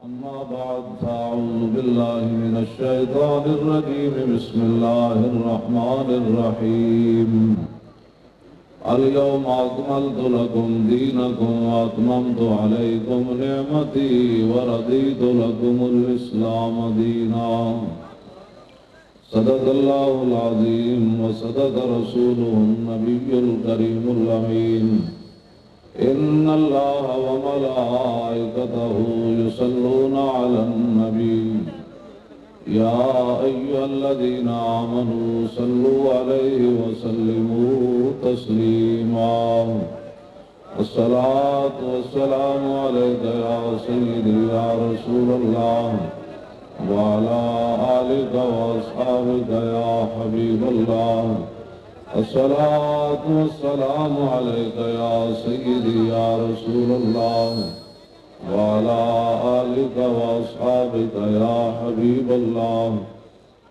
أما بعد فأعوذ بالله من الشيطان الرجيم بسم الله الرحمن الرحيم اليوم أكملت لكم دينكم وأتممت عليكم نعمتي ورضيت لكم الإسلام دينا صدق الله العظيم وصدق رسوله النبي الكريم الأمين إن الله وملائكته يصلون على النبي يا أيها الذين آمنوا صلوا عليه وسلموا تسليما الصلاة والسلام عليك يا سيدي يا رسول الله وعلى آلك وأصحابك يا حبيب الله الصلاة والسلام عليك يا سيدي يا رسول الله وعلى آلك وأصحابك يا حبيب الله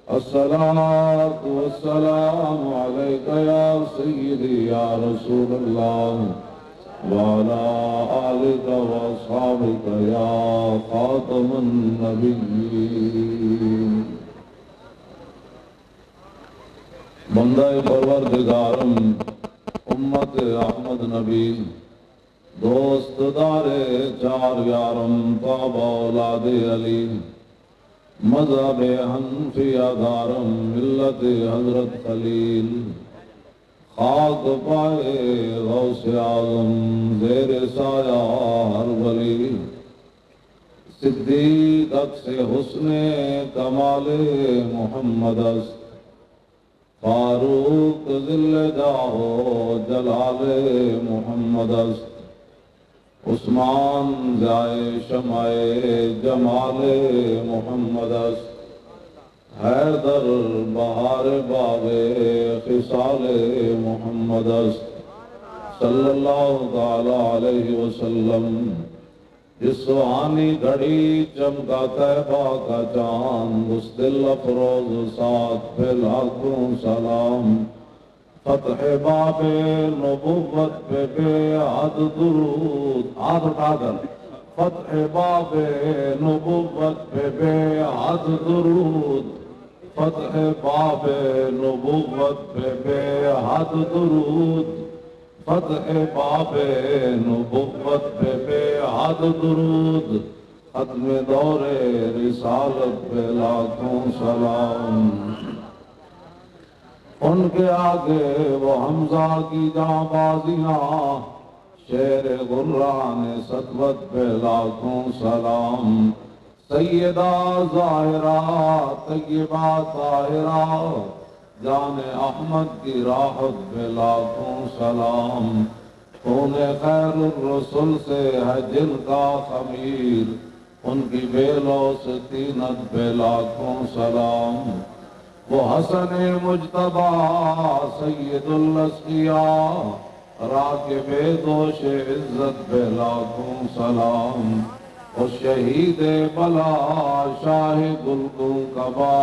الصلاة والسلام عليك يا سيدي يا رسول الله وعلى آلك وأصحابك يا خاتم النبيين بندہ پروردگارم امت احمد نبی دوست دار چار یارم طاب اولاد علی مذہب حنفیہ دارم ملت حضرت خلیل خاک پائے غوث اعظم زیر سایہ ہر ولی صدیق عکس حسن کمال محمد است فاروق ذل جاہو جلال محمد است عثمان ضیائے شمع جمال محمد است حیدر بہار باغ خصال محمد است صلی اللہ تعالی علیہ وسلم جس سہانی گھڑی چمکا طیبہ کا چاند اس دل افروز ساتھ پہ لاکھوں سلام فتح باب نبوت پہ بے حد درود ہاتھ اٹھا کر فتح باب نبوت پہ بے حد درود فتح باب نبوت پہ بے حد درود فتح باب نبوت پہ بے حد درود ختم دور رسالت پہ لاکھوں سلام ان کے آگے وہ حمزہ کی جاں بازیاں شیر غران سطوت پہ لاکھوں سلام سیدہ ظاہرہ طیبہ طاہرہ جان احمد کی راحت پہ لاکھوں سلام خون خیر الرسل سے ہے جن کا خمیر ان کی بیلوں سے تینت پہ لاکھوں سلام وہ حسن مجتبی سید الاسقیاء راکب دوش عزت پہ لاکھوں سلام وہ شہید بلا شاہ گلگوکبا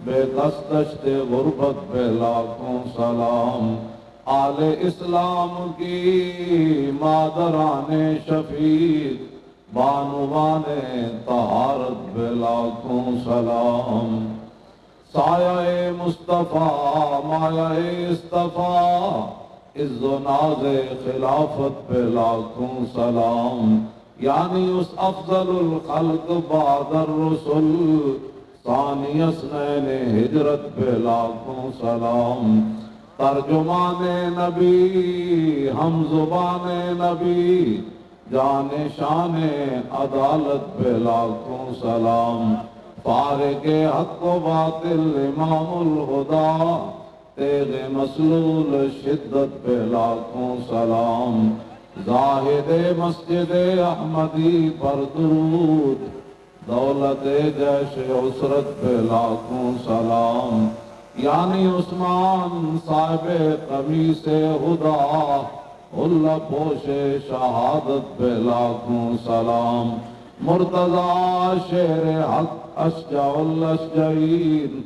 بے دستشت غربت پہ لاکھوں سلام آل اسلام کی مادران شفیق بانوان طہارت پہ لاکھوں سلام سایہ مصطفیٰ مایہ اصطفیٰ عز و ناز خلافت پہ لاکھوں سلام یعنی اس افضل الخلق بعد الرسل ثانی اثنین ہجرت پہ لاکھوں سلام ترجمان نبی ہم زبان نبی جان شان عدالت پہ لاکھوں سلام فارق حق و باطل امام الہدا تیغ مسلول شدت پہ لاکھوں سلام زاہد مسجد احمدی پر درود دولت جیش عسرت پہ لاکھوں سلام یعنی عثمان صاحب قمیص خدا اللہ پوش شہادت پہ لاکھوں سلام مرتضی شیر حق اشجع الاشجعین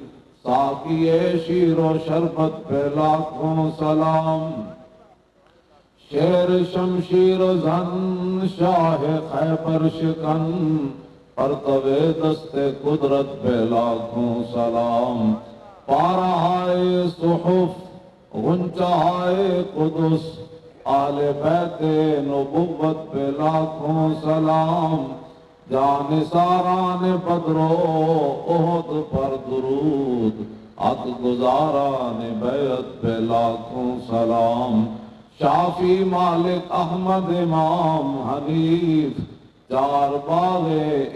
ساقی شیر و شربت پہ لاکھوں سلام شیر شمشیر زن شاہ خیبر شکن مرتبے دستے قدرت پہ لاکھوں سلام، پارہائے صحف غنچہائے قدس، آل بیت نبوت پہ لاکھوں سلام، جان ساران بدر و احد پر درود، عد گزاران بیعت پہ لاکھوں سلام، شافی مالک احمد امام حنیف، چار باغ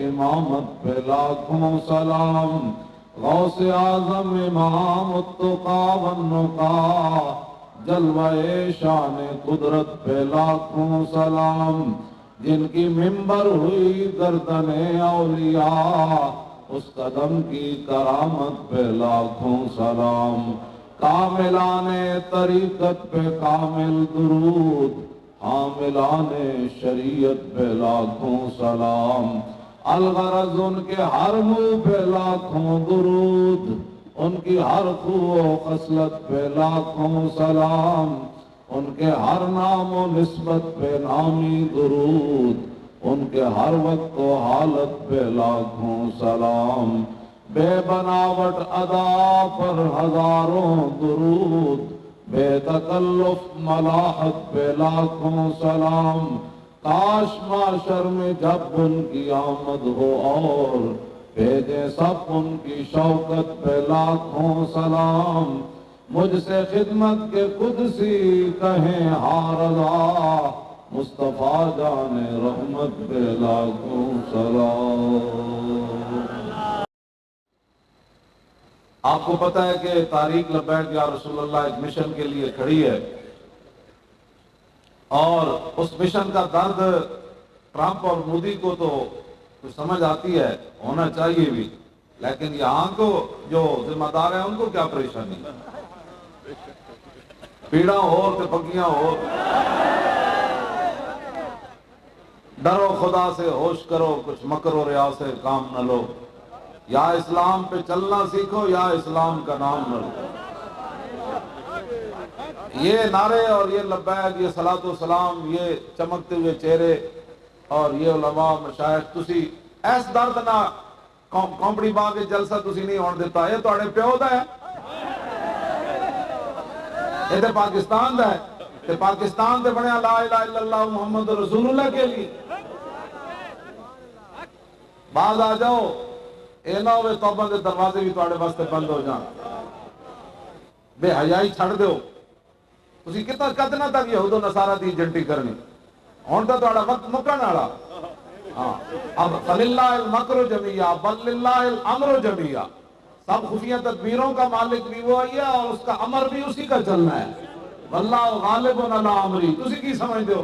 امامت پہ لاکھوں سلام، غوث اعظم امام التقا والنقا، جلوہ شان قدرت پہ لاکھوں سلام، جن کی منبر ہوئی گردن اولیاء، اس قدم کی کرامت پہ لاکھوں سلام، کاملان طریقت پہ کامل درود، حاملان شریعت پہ لاکھوں سلام، الغرض ان کے ہر منہ پہ لاکھوں درود، ان کی ہر خو و خصلت پہ لاکھوں سلام، ان کے ہر نام و نسبت پہ نامی درود، ان کے ہر وقت و حالت پہ لاکھوں سلام، بے بناوٹ ادا پر ہزاروں درود، بے تکلف ملاحت پہ لاکھوں سلام، کاش معاشر میں جب ان کی آمد ہو اور بھیجے سب ان کی شوکت پہ لاکھوں سلام، مجھ سے خدمت کے قدسی کہیں ہار رضا، مصطفیٰ جان رحمت پہ لاکھوں سلام۔ آپ کو پتہ ہے کہ تحریک لبیک یا رسول اللہ ایک مشن کے لیے کھڑی ہے، اور اس مشن کا درد ٹرمپ اور مودی کو تو کچھ سمجھ آتی ہے، ہونا چاہیے بھی، لیکن یہاں کو جو ذمہ دار ہیں ان کو کیا پریشانی، پیڑا ہو کہ پکیاں ہو، ڈرو خدا سے ہوش کرو، کچھ مکر و ریا سے کام نہ لو، یا اسلام پہ چلنا سیکھو یا اسلام کا نام نہ لو۔ یہ نعرے اور یہ لبیک، یہ صلاۃ و سلام، یہ چمکتے ہوئے چہرے اور یہ علماء مشائخ، تسی ایس درد نہ کمپڑی باغ کے جلسہ تسی نہیں ہونے دیتا، یہ تواڈے پیو دا ہے، یہ تے پاکستان دا ہے، تے پاکستان تے بنیا لا الہ الا اللہ محمد رسول اللہ کے لیے۔ باز آ جاؤ، اے نہ ہوئے توبہ دے دروازے بھی تواڈے واسطے بند ہو جان، بے حیائی چھڑ دیو، تسی کتنا تک یہود و نصارہ دی جنٹی کرنی، ہون تا تواڈا وقت مکن والا، ہاں اب فللہ المکر جمیعا بل للہ الامر جمیعا، سب خفیہ تدبیروں کا مالک بھی وہ ہے اور اس کا امر بھی اسی کا چلنا ہے، واللہ غالب علی امری، تسی کی سمجھ دیو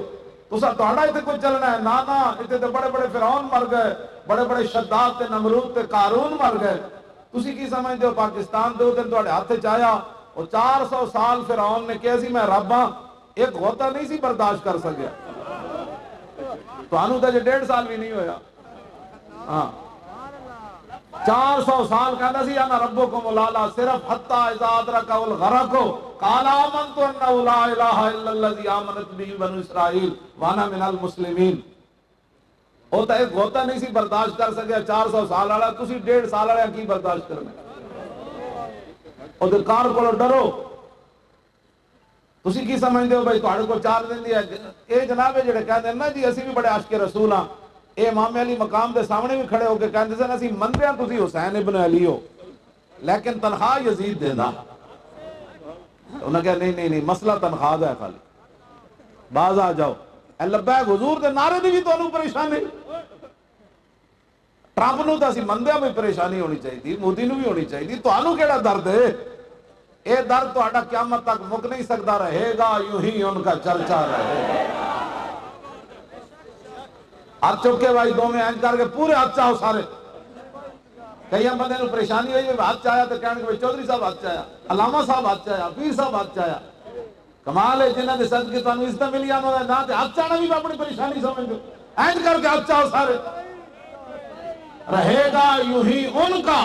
تسا تہاڈا ایتھے کوئی چلنا ہے، نا ایتھے تے بڑے بڑے فرعون مر گئے، بڑے بڑے شداد تے نمرود تے قارون مر گئے، تسی کی سمجھ دیو پاکستان دے دن تہاڈے ہاتھ وچ آیا، اور 400 سال فرعون نے کہا سی میں رب ہاں، ایک غوطہ نہیں سی برداشت کر سکیا، تو انہوں تے 1.5 سال بھی نہیں ہویا، ہاں 400 سال کہنا سی انا ربکم الاعلی، صرف حتی اذا ادرکہ الغرق قال آمنت انہ لا الہ الا الذی آمنت بہ بنو اسرائیل وانا من المسلمین، وہ تو ایک غوطہ نہیں سی برداشت کر سکیا 400 سال والا، تسی 1.5 سال والا کی برداشت کرنا، اور کار کو ڈرو، تسی کی سمجھتے ہو بھائی تہاڈے کو 4 دن دی ہے، اے جناب جڑے کہندے ہیں نا جی اسی بھی بڑے عاشق رسول ہاں، اے امام علی مقام دے سامنے بھی کھڑے ہو کے کہندے سن اسی مندے ہاں تسی حسین ابن علی ہو، لیکن تنخواہ یزید دیندا، انہوں نے کہا نہیں مسئلہ تنخواہ دا ہے خالی، باز آ جاؤ، اے لبیک حضور دے نعرے دی بھی تو انہوں پریشانی، ٹرمپ نو تو اسی مندیاں میں پریشانی ہونی چاہیے تھی، مودی نو بھی ہونی چاہیے تھی، تو انہوں کیڑا درد ہے، اے درد تو آٹا قیامت تک مک نہیں سکتا، رہے گا یوں ہی ان کا چرچا رہے گا، ہاتھ چکے بھائی دو میں اینج کر کے پورے ہاتھ چاہو سارے، کئی بندے نو پریشانی ہوئی ہاتھ چاہیا تو کہنے کہ چودھری صاحب ہاتھ چاہیا، علامہ صاحب ہاتھ چاہیا، پیر صاحب ہاتھ چاہیا، کمال ہے جنہاں دے صدقے تانوں عزت ملی انہاں دا نام تے ہاتھ چاہنا بھی اپنی پریشانی سمجھ دو، اینج کر کے ہاتھ چاہو سارے، رہے گا یوں ہی ان کا،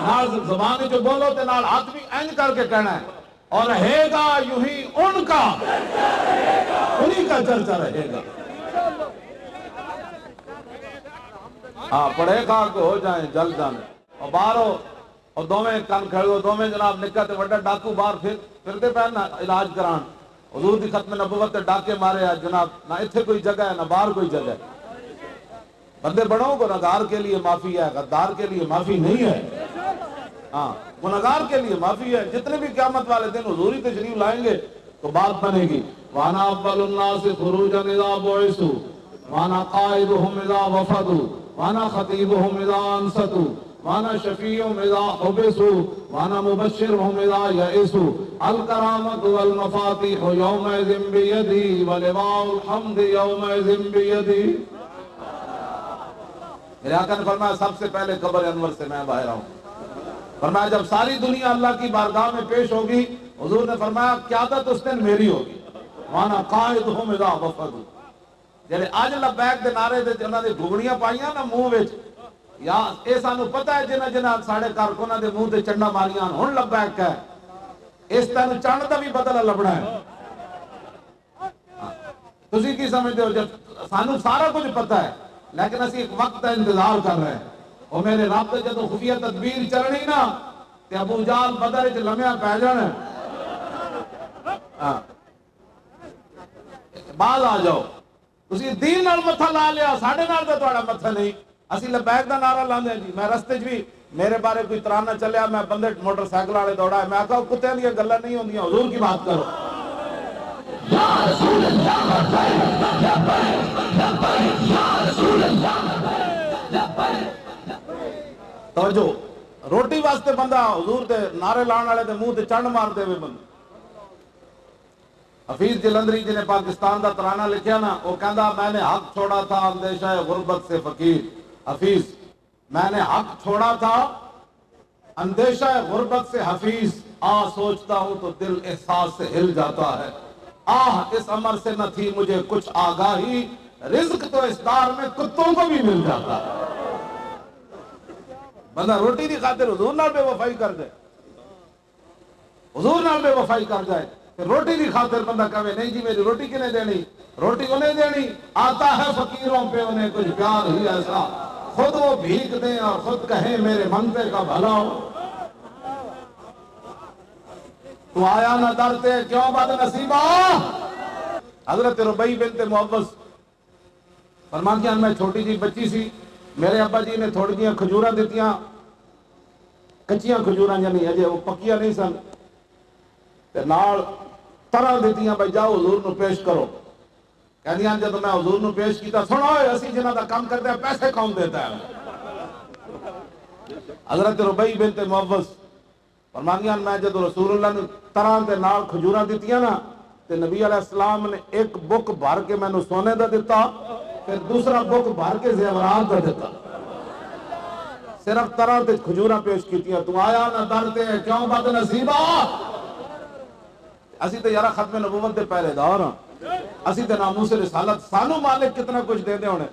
نال زبان جو بولو تے نال ہاتھ بھی اینج کر کے کہنا ہے، اور رہے گا یوں ہی ان کا، انہی کا چرچا رہے گا۔ ہاں پڑھے کھا کے ہو جائیں جل جانے اور باہر ہو اور دوویں کن کھڑے ہو دوویں جناب نکا تے وڈا ڈاکو باہر پھرتے پہ نا علاج کران حضور دی ختم نبوت تے ڈاکے مارے آج جناب نہ اتنے کوئی جگہ ہے نہ باہر کوئی جگہ ہے بندے بڑوں گنہگار کے لیے معافی ہے غدار کے لیے معافی نہیں ہے ہاں گنہگار کے لیے معافی ہے جتنے بھی قیامت والے دن حضوری تشریف لائیں گے تو بات بنے گی وانا اول الناس خروجا اذا بعثوا وانا قائدهم اذا وفدوا وانا خطيبهم اذا انصتوا وانا شفيعهم اذا حبسوا وانا مبشرهم اذا يئسوا الكرامة والمفاتيح يومئذ بيدي ولواء الحمد يومئذ بيدي میرے آقا نے فرمایا سب سے پہلے قبر انور سے میں باہر آؤں فرمایا جب ساری دنیا اللہ کی بارگاہ میں پیش ہوگی حضور نے فرمایا قیادت اس دن میری ہوگی وانا قائدهم اذا وفدوا جڑے اج لبیک دے نعرے تے انہاں دے گھگڑیاں پائیاں نا منہ وچ یا اے سانو پتہ ہے جنہ جنہ ساڈے کارکناں دے منہ تے چنڈا ماریاں ہن لبیک ہے اس تن چن دا بھی بدلہ لبنا ہے تسی کی سمجھتے ہو جب سانو سارا کچھ پتہ ہے لیکن اسی ایک وقت کا انتظار کر رہے ہیں اور میرے رب تے جدوں خفیہ تدبیر چلنی نا تے ابو جال بدر وچ لمیا پی جانا بعد آ جاؤ تسی دین نال متھا لا لیا ساڈے نال تے تہاڈا متھا نہیں اسی لبیک دا نعرہ لاندے جی میں رستے وچ بھی میرے بارے کوئی ترانہ چلیا میں بندے موٹر سائیکل والے دوڑا میں آکھا کتے دی گلاں نہیں ہوندیاں حضور کی بات کرو یا رسول اللہ یا رسول اللہ توجہ روٹی واسطے بندہ حضور دے نعرے لان والے دے منہ تے چنڈ مار دے بندہ حفیظ جلندری جی نے پاکستان دا ترانہ لکھیا نا وہ کہندا میں نے حق چھوڑا تھا اندیشہ غربت سے فقیر حفیظ میں نے حق چھوڑا تھا اندیشہ غربت سے حفیظ سوچتا ہوں تو دل احساس سے ہل جاتا ہے اس امر سے نہ تھی مجھے کچھ آگاہی رزق تو اس دار میں کتوں کو بھی مل جاتا ہے بندہ روٹی دی خاطر حضور نال بے وفائی کر جائے حضور نال بے وفائی کر جائے روٹی دی خاطر بندہ کہے نہیں جی میری روٹی کنے دینی روٹی انہیں دینی آتا ہے فقیروں پہ انہیں کچھ پیار ہی ایسا خود وہ بھیک دیں اور خود کہیں میرے منگتے کا بھلا ہو تو آیا نہ ڈرتے کیوں بد نصیبہ حضرت ربیع بنت معوذ فرماتی ہیں میں چھوٹی جی بچی سی میرے ابا جی نے تھوڑی جیاں کھجوراں دیتیاں کچیاں کھجوراں یعنی اجے وہ پکیاں نہیں سن تے نال طرح دیتیاں بھائی جاؤ حضور نو پیش کرو کہندیاں جب میں حضور نو پیش کیتا سنو اسی جنہاں دا کام کرتے ہیں پیسے کون دیتا ہے حضرت ربیع بنت معوذ فرمانیاں میں جب رسول اللہ نے طرح دے نال کھجوراں دیتیاں نا تے نبی علیہ السلام نے ایک بک بھر کے میں سونے دا دیتا پھر دوسرا بک بھر کے زیورات دا دیتا صرف طرح تے کھجوراں پیش کیتیاں تو آیا نہ ڈرتے کیوں بد نصیبہ اسی تے یارا ختم نبوت دے پہلے دور ہاں اسی تے ناموس رسالت سانو مالک کتنا کچھ دے دے ہونے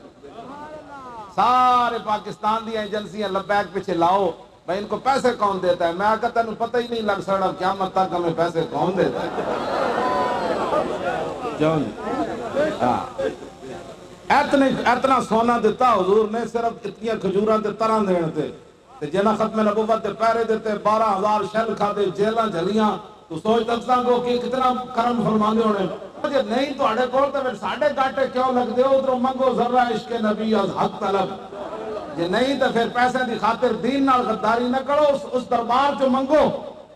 سارے پاکستان دی ایجنسیاں لبیک پیچھے لاؤ بھائی ان کو پیسے کون دیتا ہے میں آقا تینوں پتہ ہی نہیں لگ سکتا قیامت تک ہمیں پیسے کون دیتا ہے اتنا سونا دیتا حضور نے صرف اتنی کھجوراں تے طرح دینے تے جنہ ختم نبوت دے پہرے دیتے 12,000 شل کھاتے جیلاں جھلیاں تو سوچ تکساں کو کہ کتنا کرم فرماندے ہونے جے نہیں تو اڑے کول تے پھر ساڈے گاٹے کیوں لگ دے ادھروں منگو ذرہ عشق نبی از حق طلب جے نہیں تو پھر پیسے دی خاطر دین نال غداری نہ کرو اس دربار جو منگو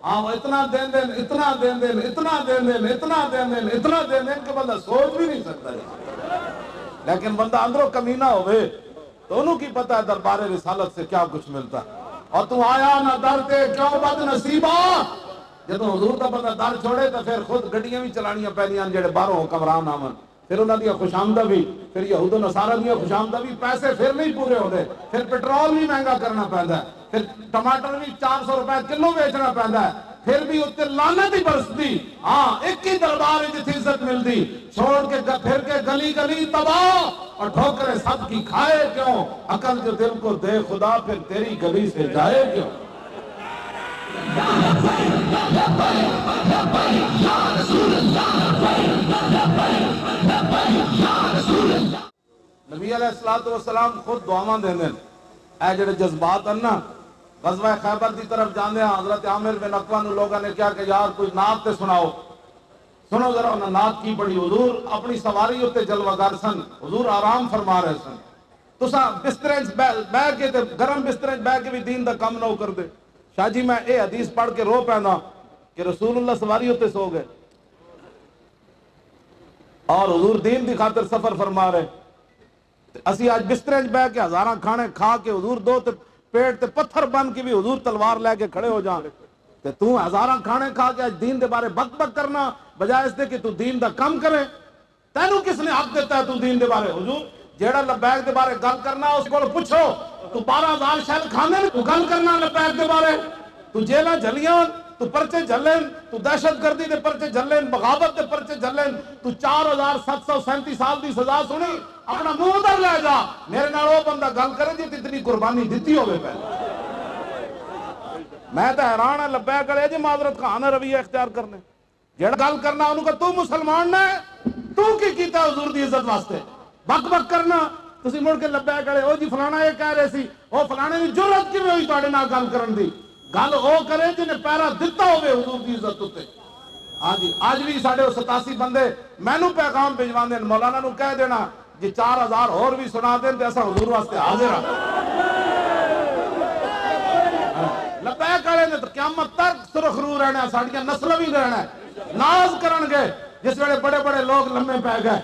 اتنا دین دین اتنا دین دین اتنا دین دین اتنا دین دین اتنا دین دین کہ بندہ سوچ بھی نہیں سکتا لیکن بندہ اندروں کمینہ ہوئے تو انہوں کی پتہ ہے دربار رسالت سے کیا کچھ ملتا اور تو آیا نہ ڈرتے کیوں بد نصیبہ جب حضور دا بندہ در چھوڑے تو پھر خود گڈیاں بھی چلانیاں پہنیاں جڑے باہروں حکمران آمن پھر انہاں دی خوشامدہ بھی پھر یہود و نصارہ دی خوشامدہ بھی پیسے پھر نہیں پورے ہوتے پھر پیٹرول بھی مہنگا کرنا پیندا ہے پھر ٹماٹر بھی 400 روپے کلو بیچنا پیندا ہے پھر بھی اتنے لعنت ہی برستی ایک ہی دربار جتھی عزت ملتی چھوڑ کے پھر کے گلی گلی تباہ اور ٹھوکریں سب کی کھائے کیوں عقل جو دل کو دے خدا پھر تیری گلی سے جائے کیوں نبی علیہ السلام خود دعاواں دیں اے جڑے جذبات ہیں نا، غزوہ خیبر دی طرف جانے ہیں، حضرت عامر بن اقوا نو لوگوں نے کیا کہ یار کوئی نعت تے سناؤ. سنو ذرا انہاں نعت کی پڑھی. حضور اپنی سواری اتنے جلوہ گر سن، حضور آرام فرما رہے سن. تساں بسترے بہ کے تے گرم بسترے بہ کے بھی دین دا کم نہ کر دے. شاہ جی میں اے حدیث پڑھ کے رو پیندا کہ رسول اللہ سواری اتنے سو گئے اور حضور دین دی خاطر سفر فرما رہے. اسی آج بسترے بہ کے ہزاراں کھانے کھا کے حضور دو تے پیٹ تے پتھر بن کے بھی حضور تلوار لے کے کھڑے ہو جان تے تو ہزاراں کھانے کھا کے آج دین دے بارے بک بک کرنا بجائے اس دے کہ تو دین دا کم کرے. تینوں کس نے حق دیتا ہے تو دین دے بارے؟ حضور جیڑا لبیک دے بارے گل کرنا اس کو پوچھو تو 12,000 شہر کھانے تو گل کرنا لبیک دے بارے. تو جیلہ جھلیاں تو پرچے جھلیں، تو دہشت گردی دے پرچے جھلیں، بغاوت دے پرچے جھلیں، تو 4,737 سال دی سزا سنی اپنا منہ ادھر لے جا. میرے نال وہ بندہ گل کرے جی اتنی قربانی دیتی ہوئے پہلے. میں تو حیران ہے لبیک کرے جی معذرت خان رویہ اختیار کرنے جیڑا گل کرنا انہوں کا تو مسلمان نے تو کی کیتا حضور دی عزت واسطے بک بک کرنا. تسی مڑ کے لبیک کرے او جی فلانا یہ کہہ رہے سی او فلانے دی جرأت کیویں ہوئی تواڈے نال گل کرن دی. گل او کرے جنہیں پیرا دتا ہوئے حضور دی عزت ہوتے. ہاں جی آج بھی ساڑھے 87 بندے مینو پیغام بھیجوان دیں مولانا نو کہہ دینا جی 4,000 اور بھی سنا دیں تے ایسا حضور واسطے حاضر ہاں. لبیک کرے نے تو قیامت تک سرخ رو رہنا ہے، ساڑھیاں نسل بھی رہنا ہے. ناز کرن گے جس ویلے بڑے بڑے لوگ لمے پہ گئے،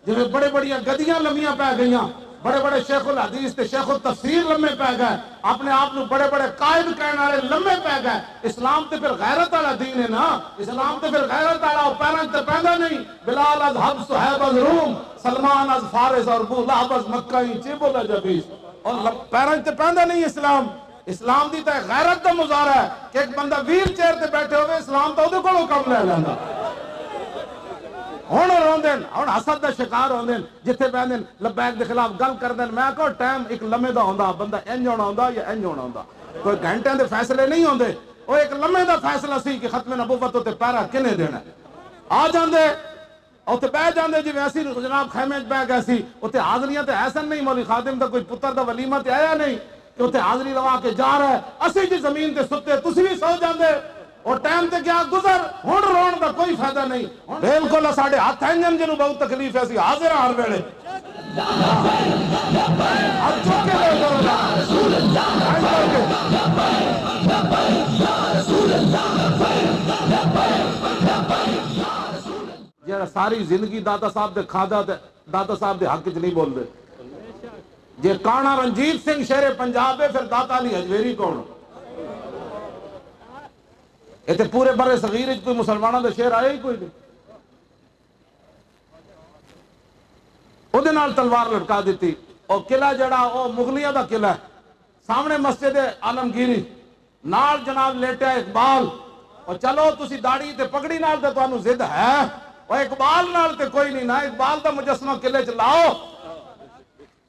جس بڑے بڑیاں گدیاں لمیاں پہ گئیاں، بڑے بڑے شیخ الحدیث تے شیخ التفسیر لمے پہ گئے، اپنے آپ نو بڑے بڑے قائد کہنے والے لمے پہ گئے. اسلام تے پھر غیرت والا دین ہے نا، اسلام تے پھر غیرت والا او پیراں تے پیندا نہیں. بلال از حبس صہیب از روم، سلمان از فارس اور ابو لہب از مکہ چیبل اجبیس. اور پیراں تے پیندا نہیں اسلام. اسلام دی تے غیرت دا مظاہرہ ہے کہ ایک بندہ ویل چیئر تے بیٹھے ہوئے اسلام تو دے کولوں کم لے لیندا. ہن روندن ہن حسد دا شکار ہوندن جتھے بیندن لبیک دے خلاف گل کردن. میں کہو ٹائم ایک لمحے دا ہوندا، بندہ انج ہونا ہوندا یا انج ہونا ہوندا. کوئی گھنٹے دے فیصلے نہیں ہوندے. او ایک لمحے دا فیصلہ سی کہ ختم نبوت تے پیرا کنے دینا. آ جاندے اوتے بیٹھ جاندے جی ویسی جناب خیمے وچ بیٹھ گئے سی. اوتے حاضریاں تے ایسن نہیں، مولوی خادم دا کوئی پتر دا ولیمہ تے آیا نہیں کہ اوتے حاضری لوا کے جا رہا ہے. اسی جی زمین تے ستے تسی بھی سو جاندے اور ٹائم تے کیا گزر. ہن رون دا کوئی فائدہ نہیں. بالکل ساڈے ہاتھ ہیں جنوں بہت تکلیف ہے، اسی حاضر ہر ویلے ہاتھ چک کے رسول جڑا ساری زندگی داتا صاحب دے کھادا تے داتا صاحب دے حق وچ نہیں بول دے. جے کانا رنجیت سنگھ شیر پنجاب ہے پھر داتا علی حجویری کون؟ ایتھے پورے برے صغیر کوئی مسلمانوں دے شیر آئے ہی کوئی نہیں. او دے نال تلوار لٹکا دیتی. او قلعہ جڑا او مغلیہ دا قلعہ ہے، سامنے مسجد عالمگیری، نال جناب لیٹیا اقبال. اور چلو تسی داڑھی تے پگڑی نال تے تانوں ضد ہے، اور اقبال نال تے کوئی نہیں. نہ اقبال دا مجسمہ قلعے چ لاؤ،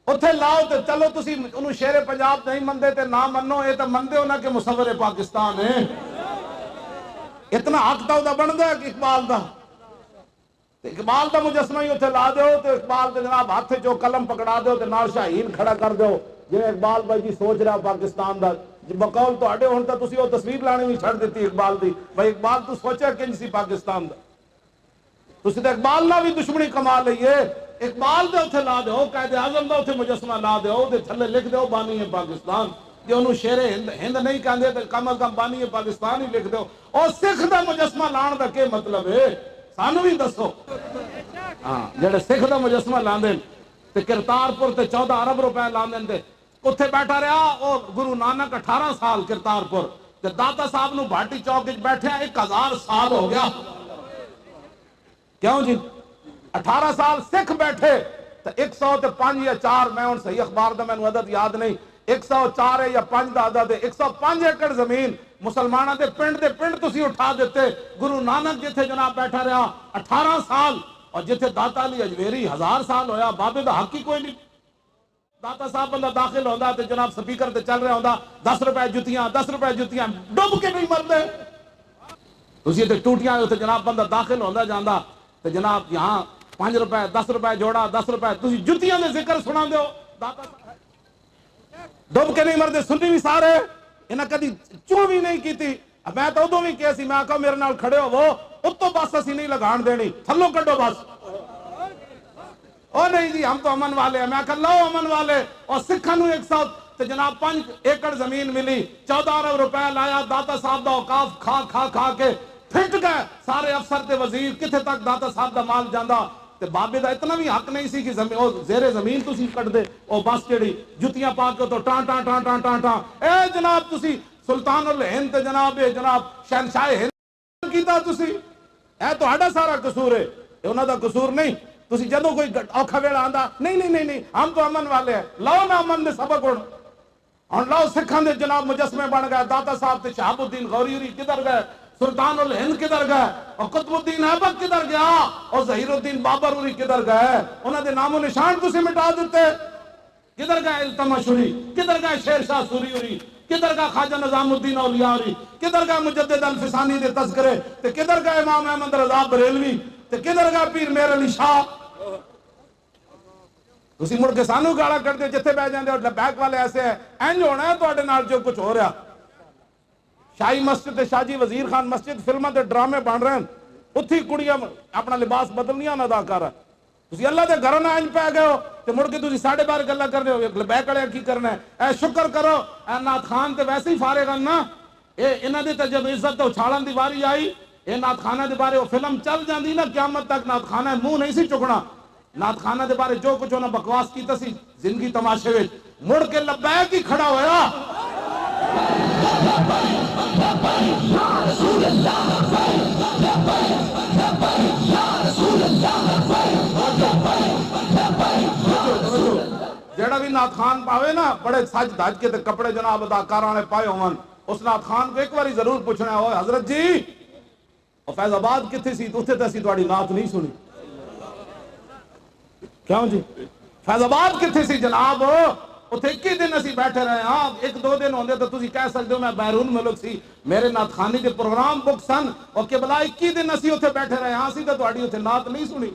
اتھے لاؤ تے چلو تسی انہوں شیر پنجاب نہیں مندے تے نہ منو. اے تے مندے ہو نا کہ مصور پاکستان ہے. اتنا حق تو دا بن ہے کہ اقبال دا اقبال دا مجسمہ ہی اتنے لا دیو تو اقبال دے جناب ہاتھ چو قلم پکڑا دیو تے نال شاہین کھڑا کر دیو. جی اقبال بھائی جی سوچ رہا پاکستان دا بقول تو اڈے ہون تا تسی وہ تصویر لانے بھی چھڑ دیتی اقبال دی. بھائی اقبال تو سوچا کنج سی پاکستان دا. تسی تے اقبال نہ بھی دشمنی کما لئیے. اقبال دے اتنے لا دیو، قائد اعظم دا اتنے مجسمہ لا دیو، دے تھلے لکھ دیو بانی ہے پاکستان. کہ انہوں شیر ہند نہیں کہندے تو کم از کم بانی پاکستان ہی لکھ دو. اور سکھ دا مجسمہ لان دا کیا مطلب ہے سانو بھی دسو. ہاں جڑے سکھ دا مجسمہ لاندے تے کرتارپور تے 14 ارب روپے لاندے تے اتھے بیٹھا رہا. اور گرو نانک 18 سال کرتارپور تے داتا صاحب نو بھاٹی چوک وچ بیٹھے 1000 سال ہو گیا. کیوں جی 18 سال سکھ بیٹھے تو 105 یا 4 میں ان صحیح اخبار دا میں عدد یاد نہیں 104 ہے یا 5 دا عدد ہے. 105 ایکڑ زمین مسلمانہ دے پنڈ تسی اٹھا دیتے. گرو نانک جتھے جناب بیٹھا رہا 18 سال اور جتھے داتا علی حجویری 1000 سال ہویا. بابے دا حق ہی کوئی نہیں. داتا صاحب بندہ داخل ہوندا تے جناب سپیکر تے چل رہا ہوندا 10 روپے جتیاں 10 روپے جتیاں ڈب کے نہیں مردے. تسی تے ٹوٹیاں تے جناب بندہ داخل ہوندا جاندا تے جناب یہاں 5 روپے 10 روپے جوڑا 10 روپے تسی جتیاں دے ذکر سنا دیو. داتا ڈب کے نہیں مرتے سنی بھی سارے انہیں کدی چوں بھی نہیں کی تھی میں تو ادو بھی کیا سی میں کہا میرے نال کھڑے ہو وہ اتو بس اسی نہیں لگان دینی تھلو کڈو بس او نہیں جی ہم تو امن والے ہیں میں کہا لو امن والے اور سکھانو 100 جناب 5 ایکڑ زمین ملی 14 ارب روپے لایا داتا صاحب دا اوقاف کھا کھا کھا کے پھٹ گئے سارے افسر تے وزیر کتھے تک داتا صاحب دا مال جاندہ تے بابے دا اتنا بھی حق نہیں سی کہ زیر زمین تسی کٹ دے او بس کیڑی جتیاں پا کے تو ٹان ٹان ٹان ٹان ٹان ٹان اے جناب تسی سلطان الہند تے جناب شہنشاہ ہند کیتا تسی اے تو ہاڈا سارا قصور ہے اے انہاں دا قصور نہیں تسی جدوں کوئی اوکھا ویلا آندا نہیں ہم تو امن والے ہیں لاؤ نا امن دے سبق ہن لاؤ سکھاں دے جناب مجسمے بن گئے داتا صاحب تے شہاب الدین غوری ہوری کدھر گئے سلطان الہند کدھر گئے اور قطب الدین ایبک کدھر گیا اور ظہیر الدین بابر ہوری کدھر گئے انہاں دے نام و نشان تسی مٹا دیتے کدھر گئے التمش ہوری کدھر گئے شیر شاہ سوری ہوری کدھر گئے خواجہ نظام الدین اولیاء ہوری کدھر گئے مجدد الفسانی دے تذکرے تے کدھر گئے امام احمد رضا بریلوی تے کدھر گئے پیر میر علی شاہ تسی مڑ کے سانو گالا کرتے جتھے بہ جاندے اور لبیک والے ایسے ہیں انج ہونا ہے تواڈے نال جو کچھ ہو رہا شاہی مسجد تے شاہ جی وزیر خان مسجد فلماں تے ڈرامے بن رہے ہیں اتھی کڑیاں اپنا لباس بدلنیاں نہ ادا کر تسی اللہ دے گھروں نہ انج پہ گئے ہو تے مڑ کے تسی 12:30 گلاں کر رہے ہو لبیک والے کی کرنا ہے اے شکر کرو اے نعت خان تے ویسے ہی فارغ ہیں نا اے انہاں دی تے جب عزت تے اچھالن دی واری آئی اے نعت خانہ دے بارے وہ فلم چل جاندی نا قیامت تک نعت خانہ منہ نہیں سی چکنا نعت خانہ دے بارے جو کچھ انہاں بکواس کیتا سی زندگی تماشے وچ مڑ کے لبیک ہی کھڑا ہویا جیڑا بھی نعت خان پاوے نا بڑے سج دھج کے تے کپڑے جناب اداکاراں نے پائے ہون اس نعت خان کو ایک باری ضرور پوچھنا ہے حضرت جی اور فیض آباد کتھے سی اتھے تے اسی تہاڈی نعت نہیں سنی کیوں جی فیض آباد کتھے سی جناب اتھے 21 دن اسی بیٹھے رہے ہاں 1-2 دن ہوندے تو تسی کہہ سکتے ہو میں بیرون ملک سی میرے نعت خانی دے پروگرام بک سن اور قبلہ 21 دن اسی اتھے بیٹھے رہے ہاں اسی تے تہاڈی اتھے نعت نہیں سنی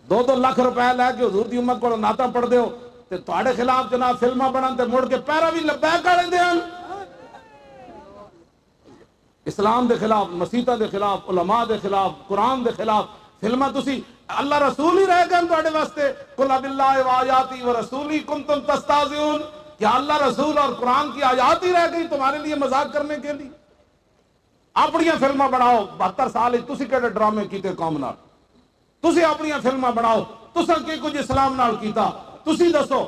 2-2 لاکھ روپے لے کے حضور دی امت کو نعتاں پڑھ دیو تے تہاڈے خلاف جناب فلماں بنن تے مڑ کے پیرا بھی لبیک کر دے ہن اسلام دے خلاف مسیحاں دے خلاف علماء دے خلاف قرآن دے خلاف فلماں تسی اللہ رسول ہی رہ گئے تواڈے واسطے قل باللہ و آیاتی و رسولی کنتم تستہزئون کیا اللہ رسول اور قرآن کی آیات ہی رہ گئی تمہارے لیے مذاق کرنے کے لیے اپنیاں فلماں بناؤ 72 سال تسی کیڑے ڈرامے کیتے قوم نال تسی اپنیاں فلماں بناؤ تساں کی کچھ اسلام نال کیتا تسی دسو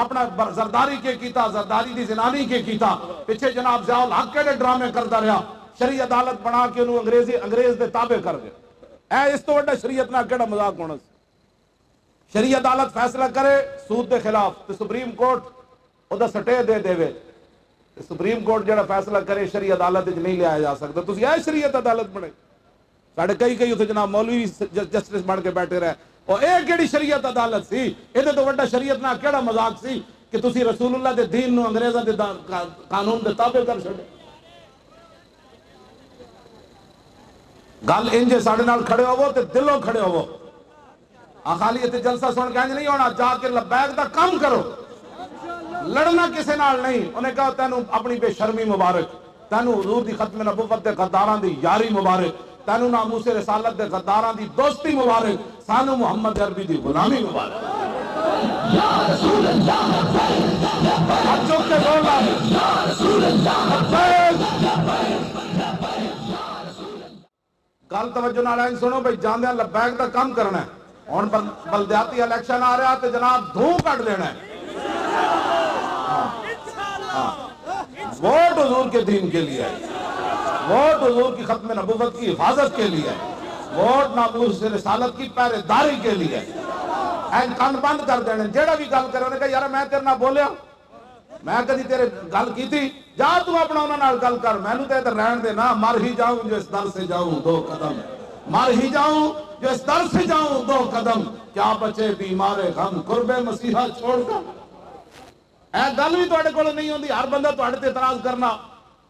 اپنا زرداری کے کیتا زرداری دی زنانی کے کیتا پیچھے جناب ضیاء الحق کیڑے ڈرامے کرتا رہا شریع عدالت بنا کے انہوں انگریز دے تابع کر گئے اے اس تو وڈا شریعت نہ کیڑا مذاق ہونا شریع عدالت فیصلہ کرے سود دے خلاف تے سپریم کورٹ او دا سٹے دے دے سپریم کورٹ جڑا فیصلہ کرے شریع عدالت وچ نہیں لیا جا سکتا تسی اے شریعت عدالت بنے ساڈے کئی اتنے جناب مولوی جسٹس بن کے بیٹھے رہے اور اے کیڑی شریعت عدالت سی اے تو وڈا شریعت نہ کیڑا مذاق سی کہ تسی رسول اللہ دے دین نو انگریزاں دے قانون دے تابع کر چھڈے گل انجے ساڑھے نال کھڑے ہوو تے دلوں کھڑے ہوو خالی تے جلسہ سن کے انج نہیں ہونا جا کے لبیک دا کام کرو لڑنا کسے نال نہیں انہیں کہا تینوں اپنی بے شرمی مبارک تینوں حضور دی ختم نبوت دے غداراں دی یاری مبارک تینوں ناموس رسالت دے غداراں دی دوستی مبارک سانو محمد عربی دی غلامی مبارک یا رسول اللہ اچھو کے بولا یا رسول اللہ کل توجہ نال آئیں سنو بھئی جاندیاں لبیک دا کام کرنا ہے اور بلدیاتی الیکشن آ رہا تے جناب دھوں کٹ دینا ہے ووٹ حضور کے دین کے لیے ہے ووٹ حضور کی ختم نبوت کی حفاظت کے لیے ہے ووٹ ناموس رسالت کی پہرے داری کے لیے ہے کان بند کر دینے جیڑا بھی گل کرے انہیں کہا یار میں تیرے نہ بولیا میں کدی تیرے گل کی تھی جا تو اپنا انہوں نے گل کر میں نے تو ادھر رہن دے نا مر ہی جاؤں جو اس در سے جاؤں 2 قدم مر ہی جاؤں جو اس در سے جاؤں 2 قدم کیا بچے بیمار غم قرب مسیحا چھوڑ کر اے گل بھی تواڈے کول نہیں ہوندی ہر بندہ تواڈے تے اعتراض کرنا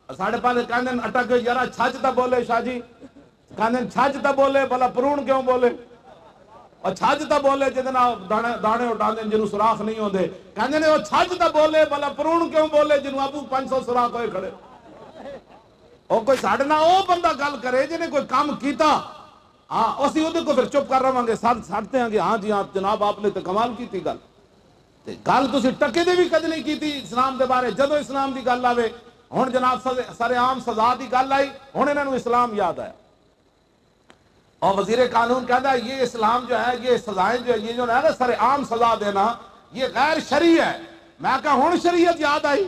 ساڈے پاس کہندے اٹک یار چھج تا بولے شاہ جی کہندے چھج تا بولے بھلا پرون کیوں بولے اور چھج تا بولے جدنا دانے اٹھا دیں جنہوں سراخ نہیں ہوندے، کہنے نے وہ چھج تا بولے بلا پرون کیوں بولے جنہوں ابو 500 سراخ ہوئے کھڑے. اور کوئی ساڑھے نہ وہ بندہ گل کرے جنہیں کوئی کام کیتا، ہاں اسی ادھے کو پھر چپ کر رہا گے، ساڑھتے ہیں کہ ہاں جی ہاں جناب آپ نے تو کمال کی تھی گل. گل تسی ٹکے دے بھی کد نہیں کی تھی اسلام دے بارے. جدو اسلام دی گل آوے ہن جناب سارے عام سزا دی گل آئی، ہن انہوں نے اسلام یاد آیا. اور وزیر قانون کہتا ہے یہ اسلام جو ہے، یہ سزائیں جو ہے، یہ جو ہے نا سر عام سزا دینا، یہ غیر شرعی ہے. میں کہا ہن شریعت یاد آئی؟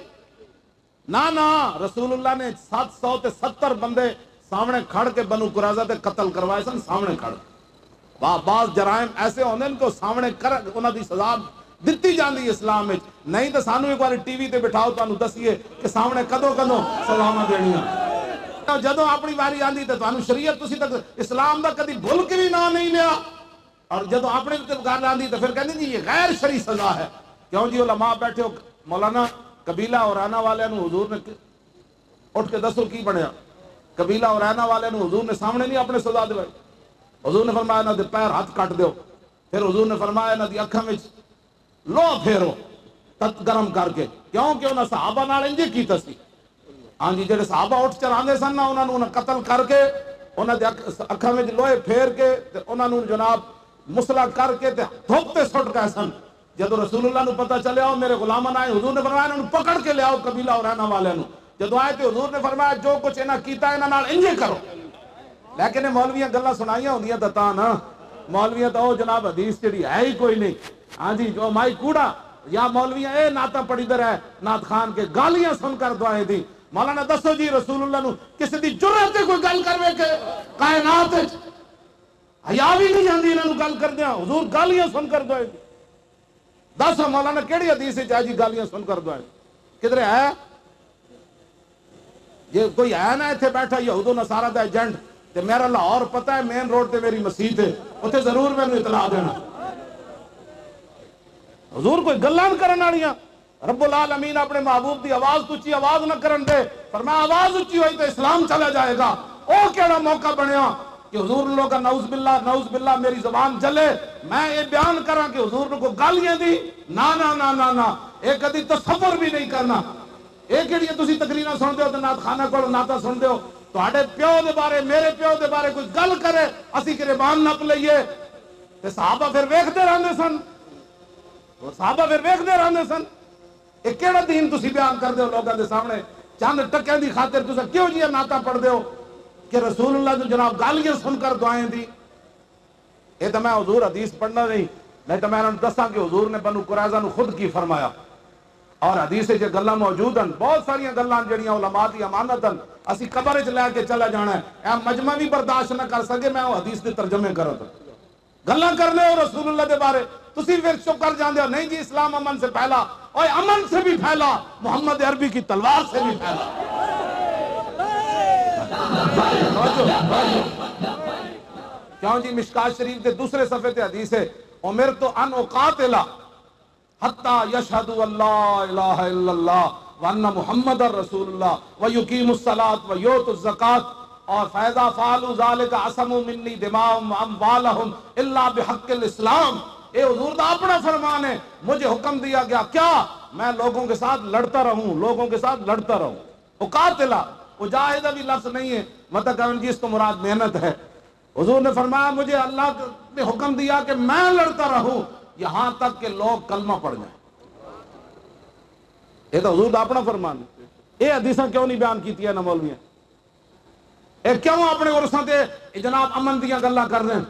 نہ رسول اللہ نے 770 بندے سامنے کھڑ کے بنو قریظہ تے قتل کروائے سن. سامنے کھڑ بعض جرائم ایسے ہوندے ان کو سامنے کر انہاں دی سزا دتی جاندی اسلام وچ. نہیں تو سانو ایک بار ٹی وی تے بٹھاؤ تانوں دسیے کہ سامنے کدوں سزاواں دینیاں. جدوں اپنی واری آندی تے تانوں شریعت تسی تک اسلام دا کدی بھول کے بھی نہ نہیں لیا، اور جدوں اپنے تے گل آندی تے پھر کہندے جی یہ غیر شرعی سزا ہے. کیوں جی علماء بیٹھے ہو، مولانا قبیلہ اورانا والے نو حضور نے اٹھ کے دسو کی بنیا؟ قبیلہ اورانا والے نو حضور نے سامنے نہیں اپنے سزا دوائی. حضور نے فرمایا انہاں دے پیر ہاتھ کٹ دیو. پھر حضور نے فرمایا انہاں دی اکھاں وچ لو پھیرو تت گرم کر کے. کیوں کہ انہاں صحابہ نال انج کیتا سی. ہاں جی جڑے صحابہ اٹھ چلاندے سن نا انہاں نوں قتل کر کے انہاں دے اکھاں وچ لوہے پھیر کے تے انہاں نوں جناب مسلا کر کے تے دھوپ تے سٹ گئے سن. جدو رسول اللہ نو پتہ چلیا او میرے غلامان آئے، حضور نے فرمایا انہاں نوں پکڑ کے لے آؤ قبیلہ اورانا والے نوں. جدو آئے تے حضور نے فرمایا جو کچھ انہاں کیتا انہاں نال انجے کرو. لیکن مولویاں گلاں سنائیاں ہوندیاں تاں نا مولویاں تو او جناب حدیث جڑی ہے ہی کوئی نہیں. ہاں جی جو مائی کوڑا یا مولویاں اے نعتاں پڑھی در ہے نعت خان کے گالیاں سن کر دعائیں دی. مولانا دسو جی رسول اللہ نو کسی دی جرأت تے کوئی گل کرے کہ کائنات وچ حیا بھی نہیں جاندی انہاں نو گل کردیاں، حضور گالیاں سن کر دعائیں دی. دس مولانا کیڑی حدیث وچ ہے جی گالیاں سن کر دعائیں؟ کدھر ہے؟ یہ کوئی ہے نا ایتھے بیٹھا یہود و نصارہ دا ایجنٹ تے میرا لاہور پتہ ہے مین روڈ تے میری مسجد ہے، اوتھے ضرور مینوں اطلاع دینا. حضور کوئی گلاں کرن والیاں؟ رب العالمین اپنے محبوب دی آواز تو اچھی آواز نہ کرن دے، فرمایا آواز اچھی ہوئی تو اسلام چلا جائے گا. او کیڑا موقع بنیا کہ حضور لوگا نعوذ باللہ میری زبان جلے میں یہ بیان کراں کہ حضور نے کو گالیاں دی؟ نا ایک کدی تصور بھی نہیں کرنا. ایک کیڑی تسی تقریراں سن دے ہو تے نعت خانہ کول نعتاں سن دے ہو، تواڈے پیو دے بارے میرے پیو دے بارے کوئی گل کرے اسی گریبان نپ لئیے. تے صحابہ پھر ویکھدے رہندے سن، صحابہ پھر ویکھدے رہندے سن. ایک کیڑا دین تسی بیان کر دے ہو لوگاں دے سامنے چند ٹکیاں دی خاطر تساں کیوں جی نعتاں پڑھ دے ہو کہ رسول اللہ جو جناب گالیاں سن کر دعائیں دی. یہ تو میں حضور حدیث پڑھنا نہیں تو میں انہوں نے دساں کہ حضور نے بنو قریظہ نو خود کی فرمایا. اور حدیث جو گلاں موجود ہیں بہت ساری گلاں جڑیاں علماء دی امانت ہیں اسی قبر وچ لے کے چلا جانا ہے. اے مجمع بھی برداشت نہ کر سکے میں وہ حدیث دے ترجمے کرا تو گلاں کر لے ہو رسول اللہ دے بارے تسی پھر چپ کر جاندے ہو. نہیں جی اسلام امن سے پھیلا، اور امن سے بھی پھیلا، محمد عربی کی تلوار سے بھی پھیلا. کیوں جی مشکات شریف کے دوسرے صفحے تے حدیث ہے امرت ان اقاتل حتی یشہدوا اللہ الہ الا اللہ وان محمد رسول اللہ ویقیم الصلاۃ ویؤتوا الزکاۃ اور فیضا فعلوا ذلک عصموا منی دماءهم واموالهم الا بحق الاسلام. اے حضور دا اپنا فرمان ہے، مجھے حکم دیا گیا کیا میں لوگوں کے ساتھ لڑتا رہوں، لوگوں کے ساتھ لڑتا رہوں. اقاتل مجاہدہ بھی لفظ نہیں ہے مطلب کہ جس کو مراد محنت ہے. حضور نے فرمایا مجھے اللہ نے حکم دیا کہ میں لڑتا رہوں یہاں تک کہ لوگ کلمہ پڑھ جائیں. یہ تو حضور دا اپنا فرمان ہے. یہ حدیثاں کیوں نہیں بیان کیتی ہے نا مولویاں؟ اے کیوں اپنے عرصاں تے جناب امن دیاں گلاں کر رہے ہیں؟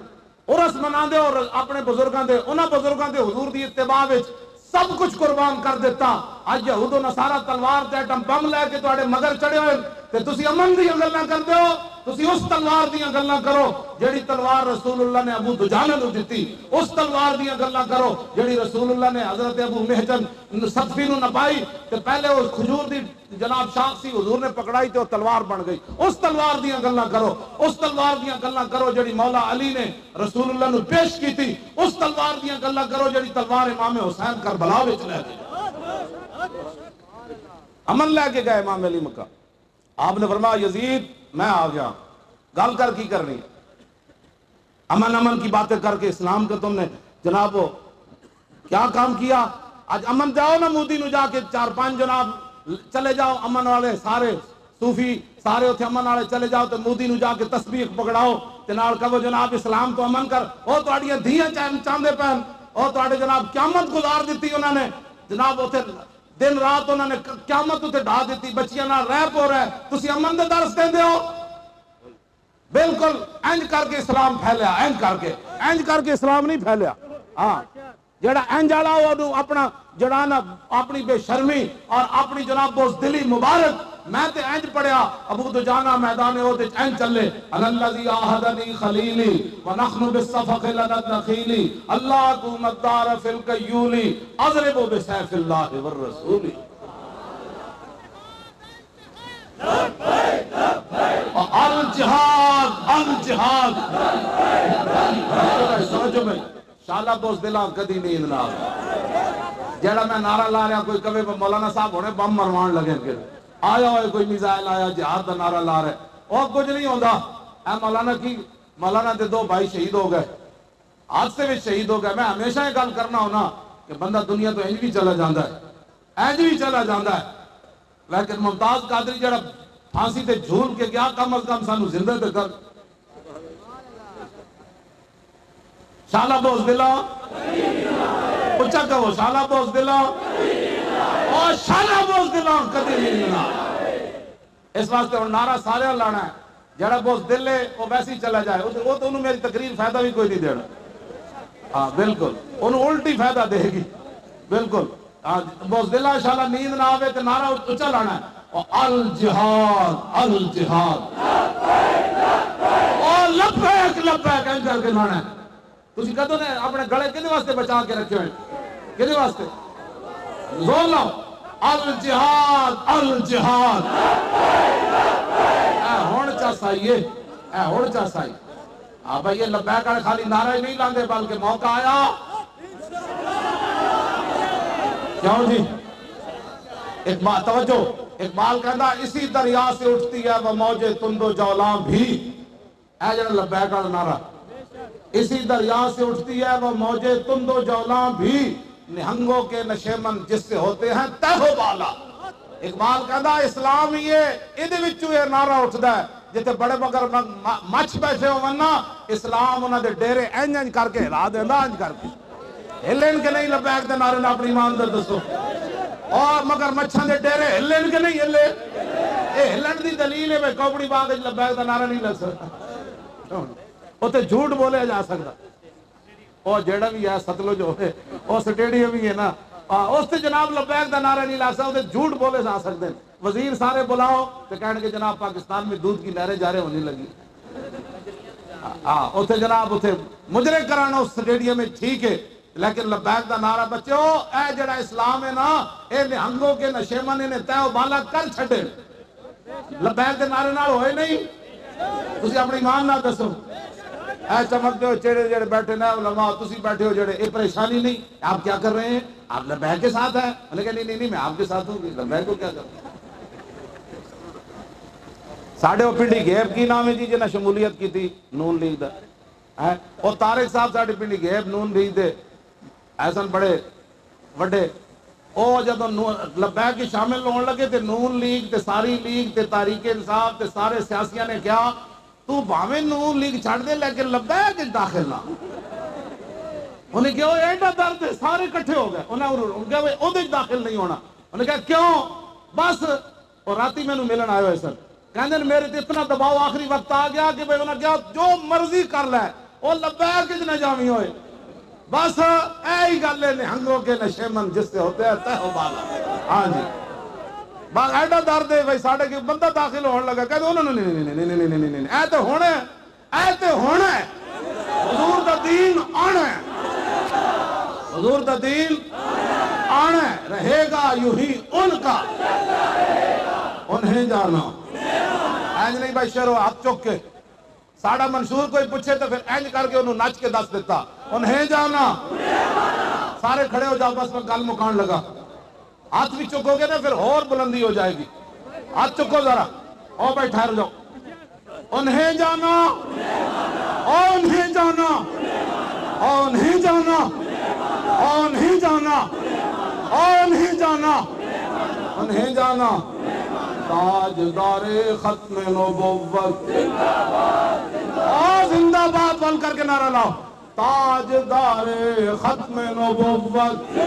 عرص منا دے اور اپنے بزرگاں دے انہاں بزرگاں دے حضور دی اتباع وچ سب کچھ قربان کر دیتا. اج یہود و نصارہ تلوار تے ایٹم بم لے کے تواڈے مگر چڑھے ہوئے تے تسی امن دیاں گلاں کردے ہو. تسی اس تلوار دیاں گلاں کرو جیڑی تلوار رسول اللہ نے ابو دجانہ نو دتی، اس تلوار دیاں گلاں کرو جیڑی رسول اللہ نے حضرت ابو محجن صدفی نو نپائی تے پہلے اس کھجور دی جناب شاخ سی حضور نے پکڑائی تے وہ تلوار بن گئی. اس تلوار دیاں گلاں کرو، اس تلوار دیاں گلاں کرو جیڑی مولا علی نے رسول اللہ نو پیش کی تھی. اس تلوار دیاں گلاں کرو جیڑی تلوار امام حسین کربلا وچ لے گئے، امن لے کے گئے امام علی مکہ. آپ نے فرمایا یزید میں آ گیا، گل کر کی کرنی. امن امن کی باتیں کر کے اسلام کا تم نے جناب وہ کیا کام کیا؟ آج امن جاؤ نا مودی نو جا کے 4-5 جناب چلے جاؤ امن والے سارے صوفی سارے اتنے امن والے چلے جاؤ تو مودی نو جا کے تسبیح پکڑاؤ تے نال کہو جناب اسلام تو امن کر، وہ تہاڈیاں دھیاں چاندے پہن، وہ تہاڈے جناب قیامت گزار دیتی انہوں نے جناب اتنے دن رات انہوں نے قیامت اتنے ڈھا دیتی، بچیاں نال ریپ ہو رہا ہے، تسی امن دے درس دیندے ہو؟ بالکل انج کر کے اسلام پھیلیا، انج کر کے اسلام نہیں پھیلیا۔ ہاں جڑا انج والا وہ اپنا جڑا نا اپنی بے شرمی اور اپنی جناب بزدلی مبارک میں تے انج پڑھیا ابو دجانہ میدان احد وچ انج چلے الذی عاہدنی خلیلی ونحن بالصفق لدى النخیل اللہ قوم الدار فی الکیول اضرب بسیف اللہ والرسول۔ الجہاد الجہاد سمجھو میں شالا بزدلاں کدی نیند نہ جیڑا میں نعرہ لا رہا کوئی کبھی مولانا صاحب ہونے بم مروان لگے پھر آیا ہوئے کوئی میزائل آیا جہاد دا نعرہ لا رہے اور کچھ نہیں ہوتا۔ اے مولانا کی مولانا دے 2 بھائی شہید ہو گئے، حادثے میں شہید ہو گئے۔ میں ہمیشہ یہ گل کرنا ہونا کہ بندہ دنیا تو انج بھی چلا جاندہ ہے، انج بھی چلا جاندہ ہے، لیکن ممتاز قادری جڑا پھانسی تے جھول کے گیا کم از کم سانو زندہ تے کر۔ شالا بزدلاں اچھا کہو شالا بزدلاں اور شالا بزدلاں کدی نہیں ملنا۔ اس واسطے اور نعرہ سارے لانا ہے، جڑا بزدل ہے وہ ویسے ہی چلا جائے، وہ تو انہوں میری تقریر فائدہ بھی کوئی نہیں دینا۔ ہاں بالکل انہوں الٹی فائدہ دے گی، بالکل بزدلاں شالا نیند نہ آوے تو نعرہ اچھا لانا ہے الجہاد الجہاد اور لبیک لبیک کہیں کر کے لانا ہے۔ تسی کہتے نے اپنے گلے کدے واسطے بچا کے رکھے ہوئے کدے واسطے؟ زور لاؤ الجہاد الجہاد۔ اے ہون چا سائیے اے ہون چا سائی ہاں بھائی یہ لبیک والے خالی نعرہ ہی نہیں لاندے بلکہ موقع آیا کیوں جی؟ اقبال توجہ اقبال کہتا اسی دریا سے اٹھتی ہے وہ موج تند و جولاں بھی، اے جڑا لبیک والا نعرہ اسی دریا سے اٹھتی ہے وہ موج تند و جولاں بھی، نہنگوں کے نشیمن جس سے ہوتے ہیں تہ و بالا۔ اقبال کہتا اسلام یہ ادھے وچوں یہ نعرہ اٹھدا ہے جتے بڑے مگر مچھ بیٹھے ہو ورنہ اسلام انہاں دے ڈیرے انج انج کر کے ہلا دیندا انج کر کے ہلن کے نہیں لبیک دے نعرے نہ اپنی ایمان دے دسو اور مگر مچھاں دے ڈیرے ہلن کے نہیں ہلے اے ہلن دی دلیل ہے بھئی کوپڑی باغ وچ لبیک دا نعرہ نہیں لگ سکتا اوتے جھوٹ بولے جا سکتا اور جیڑا بھی ہے ستلج ہوئے اور سٹیڈیم بھی ہے نا اس تے جناب لبیک دا نعرہ نہیں لگ سکتا اوتے جھوٹ بولے جا سکتے ہیں۔ وزیر سارے بلاؤ تو کہنے کہ جناب پاکستان میں دودھ کی نہریں جارے ہونے لگی اوتے جناب اوتے مجرے کرانا اس سٹیڈیم میں ٹھیک ہے لیکن لبیک دا نعرہ بچو اے جڑا اسلام ہے نا اے نہنگوں کے نشیمن انہیں تہ و بالا کر چھڑے لبیک دے نعرے نال ہوئے نہیں۔ تسی اپنی ایمان نہ دسو اے چمکتے ہو چہرے جڑے بیٹھے نا علماء تسی بیٹھے ہو جڑے اے پریشانی نہیں آپ کیا کر رہے ہیں آپ لبیک کے ساتھ ہیں میں نے کہا نہیں میں آپ کے ساتھ ہوں لبیک کو کیا کر رہے ہیں۔ ساڑھے وہ پنڈی گیب کی نام ہے جی جنہیں شمولیت کی تھی نون لیگ دا اور طارق صاحب ساڑھے پنڈی گیب نون لیگ دے ایسن بڑے وڈے او جب لبیک کی شامل ہونے لگے تے نون لیگ تے ساری لیگ تے تحریک انصاف تے سارے سیاسیاں نے کیا تو بھاویں نون لیگ چھڑ دے لیکن لبیک داخل نہ انہیں کہا ایڈا درد ہے سارے کٹھے ہو گئے انہیں کہا وہ ادھے داخل نہیں ہونا انہیں کہا کیوں بس اور راتی میں ملن آئے ہوئے سر کہنے میرے تے اتنا دباؤ آخری وقت آ گیا کہ بھئی انہیں کہا جو مرضی کر لے وہ لبیک اتنے جامی ہوئے بس اے ہی گل ہے نہنگوں کے نشیمن جس سے ہوتے ہیں تہ و بالا۔ ہاں جی بس ایڈا درد ہے بھائی ساڑھے کہ بندہ داخل ہونے لگا کہتے انہوں نے اے تے ہونے اے تے ہونے حضور دا دین آنے حضور دا دین آنے رہے گا یوں ہی ان کا انہیں جانا اینج نہیں بھائی شیرو ہاتھ چک کے ساڑھا منشور کوئی پوچھے تو پھر اینج کر کے انہوں نچ کے دس دیتا انہیں جانا سارے کھڑے ہو جاؤ بس میں گل مکان لگا ہاتھ بھی چکو گے نا پھر اور بلندی ہو جائے گی ہاتھ چکو ذرا او بھائی ٹھہر جاؤ انہیں جانا اور نہیں جانا، اور نہیں جانا، اور نہیں جانا، اور نہیں جانا، اور نہیں جانا۔ تاجدار ختم نبوت اور زندہ باد بول کر کے نعرہ لاؤ، تاجدار ختم نبوت